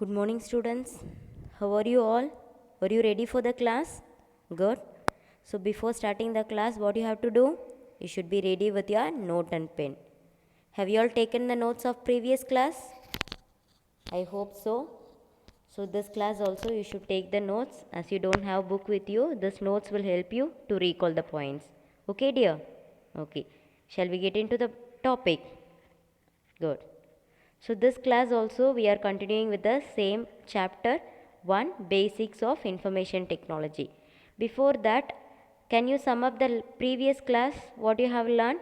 Good morning, students. How are you all? Are you ready for the class? Good. So, before starting the class, what you have to do? You should be ready with your note and pen. Have you all taken the notes of previous class? I hope so. So, this class also you should take the notes. As you don't have book with you, this notes will help you to recall the points. Okay, dear? Okay. Shall we get into the topic? Good. So this class also we are continuing with the same chapter 1 Basics of Information Technology. Before that, can you sum up the previous class what you have learned?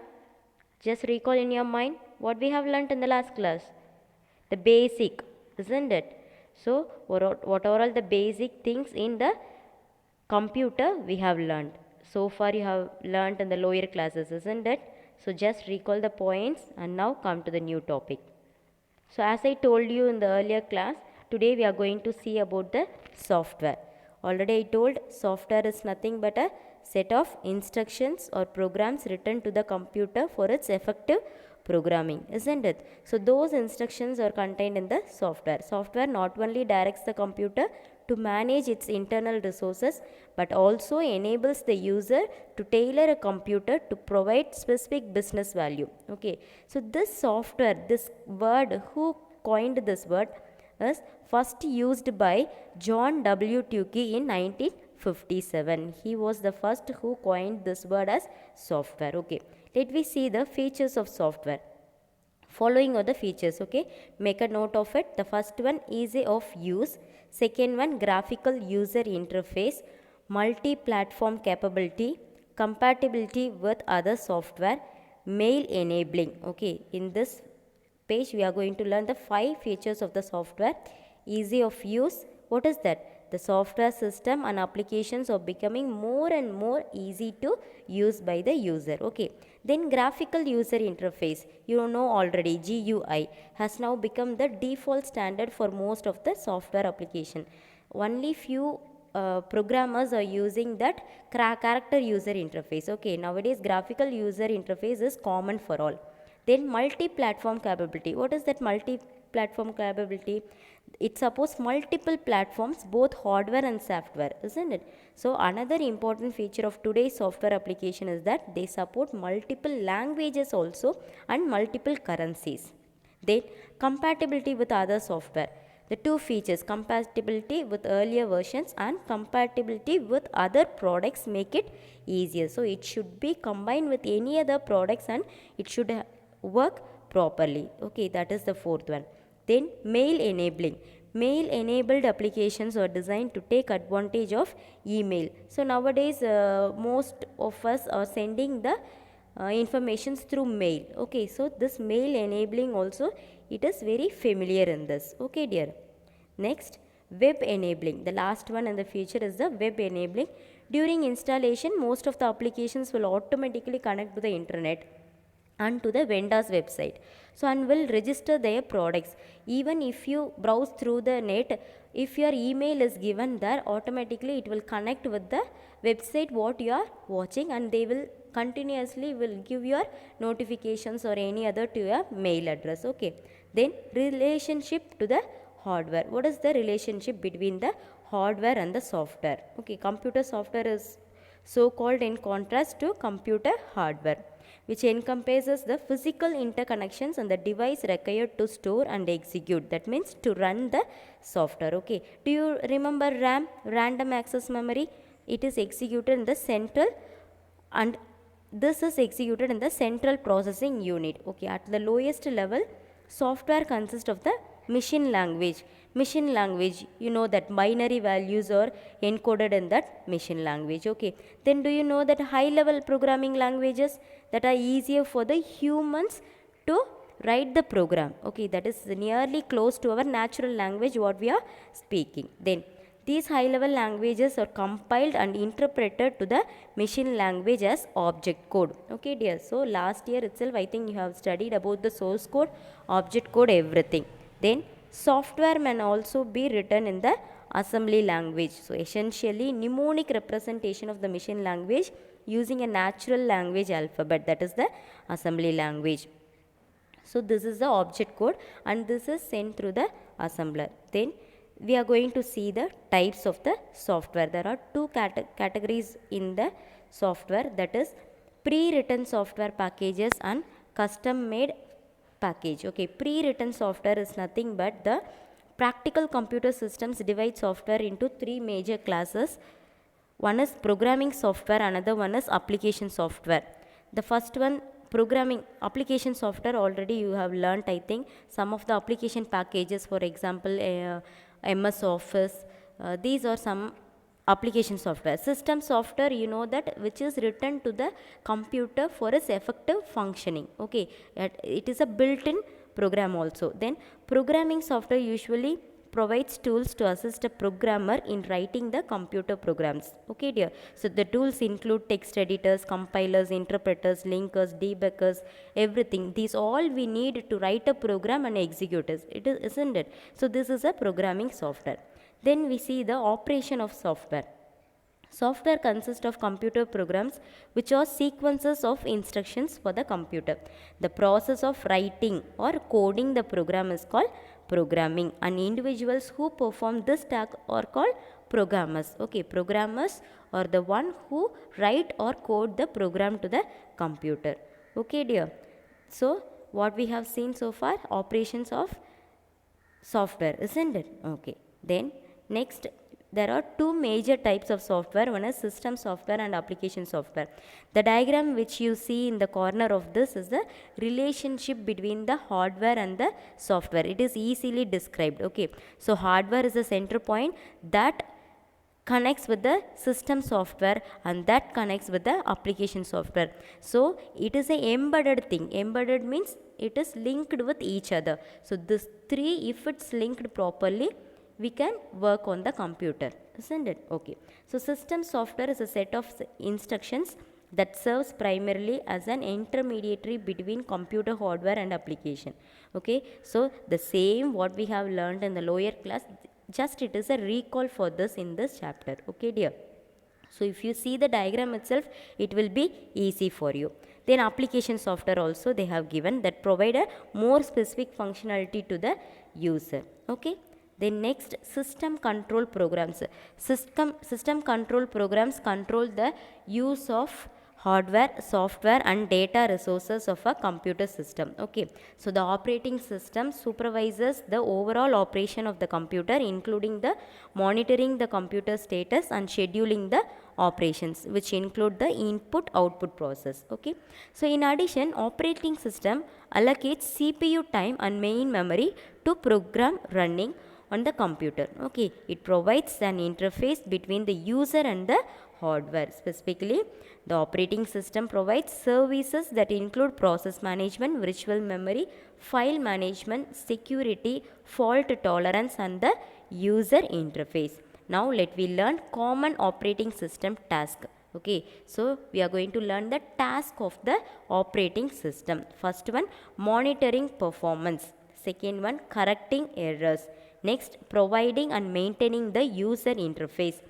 Just recall in your mind what we have learned in the last class. The basic, isn't it? So what are all the basic things in the computer we have learned? So far you have learned in the lower classes, isn't it? So just recall the points and now come to the new topic. So as I told you in the earlier class, today we are going to see about the software. Already I told software is nothing but a set of instructions or programs written to the computer for its effective programming, isn't it? So those instructions are contained in the software. Software not only directs the computer to manage its internal resources but also enables the user to tailor a computer to provide specific business value. Okay, so this software, this word, who coined this word, is first used by John W. Tukey in 1957. He was the first who coined this word as software. Okay, let me see the features of software. Following are the features. Okay, make a note of it. The first one, easy of use. Second one, graphical user interface. Multi-platform capability. Compatibility with other software. Mail enabling. Okay, in this page we are going to learn the 5 features of the software. Easy of use. What is that? The software system and applications are becoming more and more easy to use by the user. Okay, then graphical user interface, you know already, GUI has now become the default standard for most of the software application. Only few programmers are using that character user interface. Okay, nowadays graphical user interface is common for all. Then multi-platform capability. What is that multi-platform capability? It supports multiple platforms, both hardware and software, isn't it? So another important feature of today's software application is that they support multiple languages also and multiple currencies. Then compatibility with other software. The two features, compatibility with earlier versions and compatibility with other products, make it easier. So it should be combined with any other products and it should work properly. Okay, that is the fourth one. Then mail enabling. Mail enabled applications are designed to take advantage of email. So nowadays most of us are sending the informations through mail. Okay, so this mail enabling also, it is very familiar in this. Okay, dear. Next, web enabling. The last one in the future is the web enabling. During installation, most of the applications will automatically connect to the internet and to the vendor's website, so and will register their products. Even if you browse through the net, if your email is given there, automatically it will connect with the website what you are watching, and they will continuously will give your notifications or any other to your mail address. Okay, then relationship to the hardware. What is the relationship between the hardware and the software? Okay, computer software is so called in contrast to computer hardware, which encompasses the physical interconnections and the device required to store and execute, that means to run the software. Okay, do you remember RAM, random access memory? It is executed in the central, and this is executed in the central processing unit. Okay, at the lowest level, software consists of the machine language. Machine language, you know that binary values are encoded in that machine language. Okay, then do you know that high level programming languages that are easier for the humans to write the program? Okay, that is nearly close to our natural language what we are speaking. Then these high level languages are compiled and interpreted to the machine language as object code. Okay, dear. So last year itself I think you have studied about the source code, object code, everything. Then software may also be written in the assembly language. So essentially mnemonic representation of the machine language using a natural language alphabet, that is the assembly language. So this is the object code and this is sent through the assembler. Then we are going to see the types of the software. There are two categories in the software, that is pre-written software packages and custom made package. Okay, pre-written software is nothing but the practical computer systems divide software into three major classes. One is programming software, another one is application software. The first one, programming application software, already you have learnt, I think, some of the application packages, for example MS Office. These are some application software. System software, you know that, which is written to the computer for its effective functioning. Okay, it is a built-in program also. Then programming software usually provides tools to assist a programmer in writing the computer programs. Okay dear, so the tools include text editors, compilers, interpreters, linkers, debuggers, everything. These all we need to write a program and execute it, isn't it? So this is a programming software. Then we see the operation of software. Software consists of computer programs which are sequences of instructions for the computer. The process of writing or coding the program is called programming, and individuals who perform this task are called programmers. Okay, programmers are the one who write or code the program to the computer. Okay dear. So what we have seen so far, operations of software, isn't it? Okay. Then next, there are two major types of software. One is system software and application software. The diagram which you see in the corner of this is the relationship between the hardware and the software. It is easily described. Okay, so hardware is the center point that connects with the system software, and that connects with the application software. So it is a embedded thing. Embedded means it is linked with each other. So this three, if it's linked properly, we can work on the computer, isn't it? Okay, so system software is a set of instructions that serves primarily as an intermediary between computer hardware and application. Okay, so the same what we have learned in the lower class, just it is a recall for this in this chapter. Okay dear. So if you see the diagram itself, it will be easy for you. Then application software also they have given, that provide a more specific functionality to the user. Okay. Then next, system control programs. System control programs control the use of hardware, software and data resources of a computer system. Okay, so the operating system supervises the overall operation of the computer, including the monitoring the computer status and scheduling the operations, which include the input output process. Okay, so in addition, operating system allocates CPU time and main memory to program running on the computer. Okay, it provides an interface between the user and the hardware. Specifically, the operating system provides services that include process management, virtual memory, file management, security, fault tolerance and the user interface. Now let we learn common operating system task. Okay, so we are going to learn the task of the operating system. First one, monitoring performance. Second one, correcting errors. Next, providing and maintaining the user interface.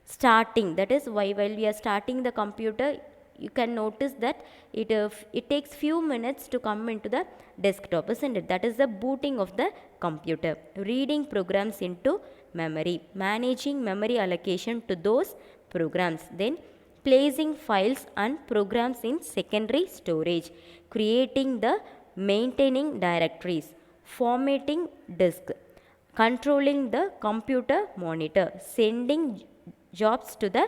Starting, that is while we are starting the computer, you can notice that it takes few minutes to come into the desktop, isn't it? That is the booting of the computer. Reading programs into memory, managing memory allocation to those programs. Then placing files and programs in secondary storage, creating the maintaining directories, formatting disk, controlling the computer monitor, sending jobs to the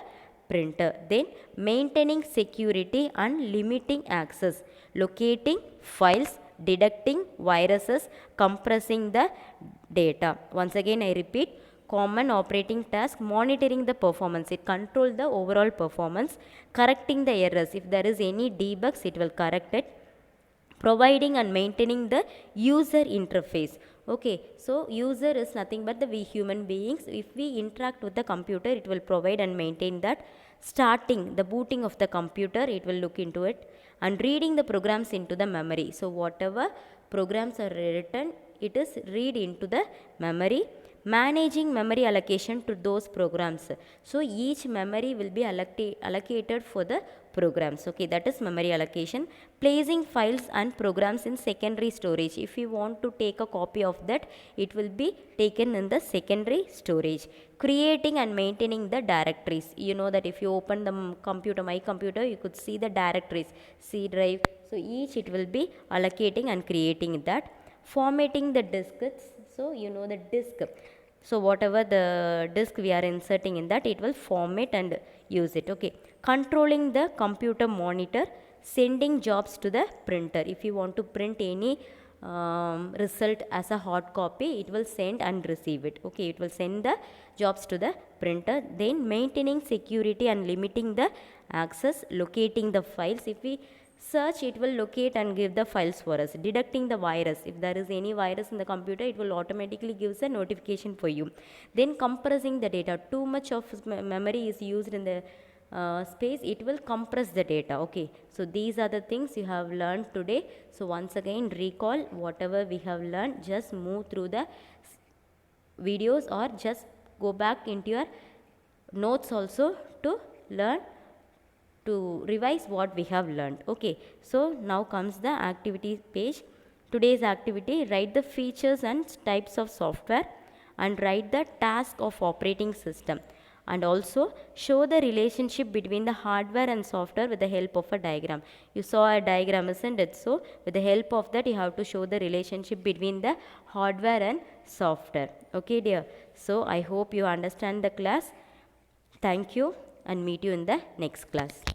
printer, then maintaining security and limiting access, locating files, detecting viruses, compressing the data. Once again I repeat, common operating task, monitoring the performance, it controls the overall performance, correcting the errors, if there is any debugs it will correct it, providing and maintaining the user interface. Okay, so user is nothing but the we human beings. If we interact with the computer, it will provide and maintain that. Starting, the booting of the computer, it will look into it, and reading the programs into the memory. So whatever programs are written, it is read into the memory. managing memory allocation to those programs. So each memory will be allocated for the programs. Okay, that is memory allocation. Placing files and programs in secondary storage. If you want to take a copy of that, it will be taken in the secondary storage. Creating and maintaining the directories. You know that if you open the computer, my computer, you could see the directories, C drive. So each it will be allocating and creating that. Formatting the disks. So you know the disk. So whatever the disk we are inserting in that, it will format and use it. Okay, controlling the computer monitor. Sending jobs to the printer. If you want to print any result as a hard copy, it will send and receive it. Okay, it will send the jobs to the printer. Then maintaining security and limiting the access. Locating the files. If we search, it will locate and give the files for us. Detecting the virus. If there is any virus in the computer, it will automatically gives a notification for you. Then compressing the data. Too much of memory is used in the space, it will compress the data. Okay, so these are the things you have learned today. So once again, recall whatever we have learned. Just move through the videos or just go back into your notes also to learn, to revise what we have learned. Okay, so now comes the activity page. Today's activity: write the features and types of software and write the task of operating system, and also show the relationship between the hardware and software with the help of a diagram. You saw a diagram, isn't it? So with the help of that, you have to show the relationship between the hardware and software. Okay dear, so I hope you understand the class. Thank you and meet you in the next class.